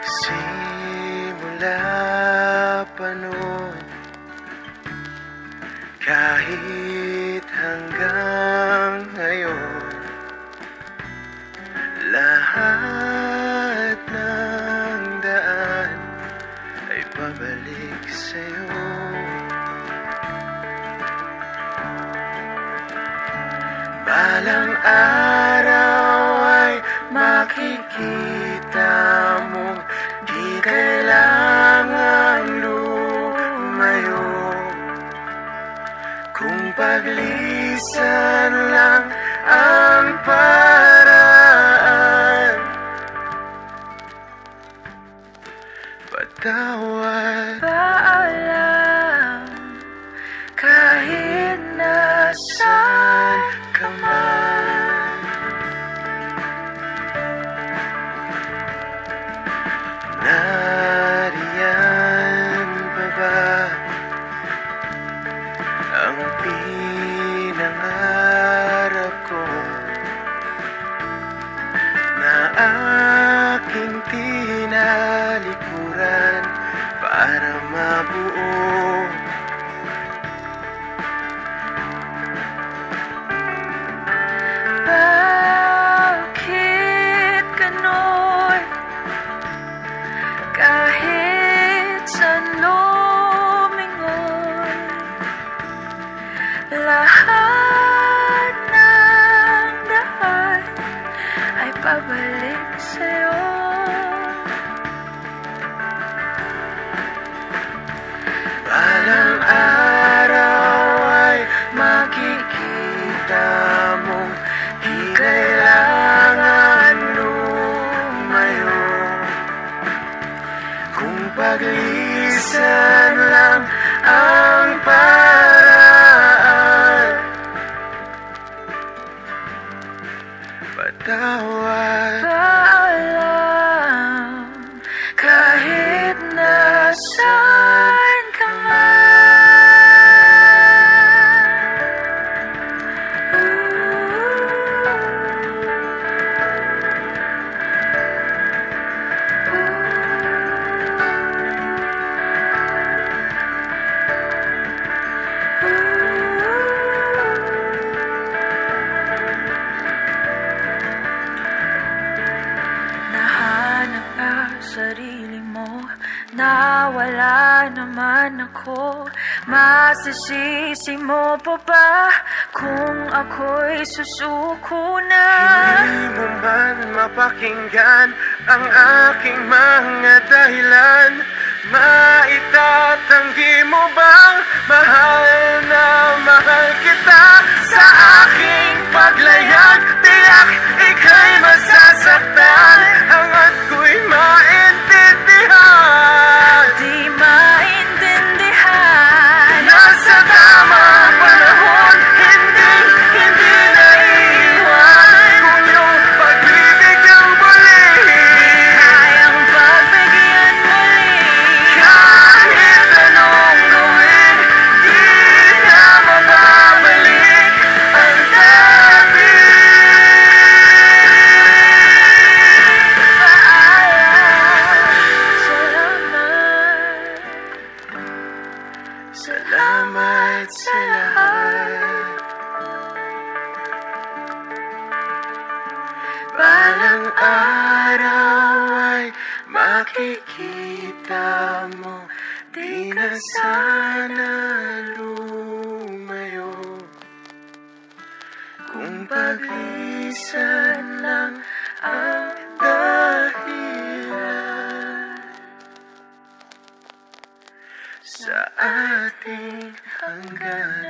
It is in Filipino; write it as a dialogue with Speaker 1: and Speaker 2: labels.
Speaker 1: Simula pa noon, kahit hanggang ngayon, lahat ng daan ay pabalik sa'yo. Balang araw ay makikita mong di kailangang lumayo, kung paglisan lang ang paraan. Patawad, paalam, kahit nasaan ka man. Nariyan pa ba ang pinangarap ko na aking tinalikuran para mabuo? Bakit ganon? Kahit saan lumingon, lahat ng daan ay pabalik sa'yo. Balang araw ay makikita mong di kailangan lumayo, kung paglisan lang ang paraan. Patawad, paalam, kahit nasaan ka man. Nahanap ka sarili mo, nawala naman ako. Masisisi mo pa ba kung ako'y susuko na? Hindi mo man mapakinggan ang aking mga dahilan. Maitatanggi mo bang mahal na mahal kita? Sa aking paglayag, tiyak ika'y masasaktan. Hangat ko'y maintindihan, di maintindihan. Nasa tamang panahon, hindi naiiwan. Kung yung pag-ibig ang muli, kayang pagbigyan muli. Kahit anong gawin, di na mababalik ang dati. Salamat sa lahat. Balang araw ay makikita mo di na sana lumayo, kung paglisan lang ang dahilan sa ating hangganan.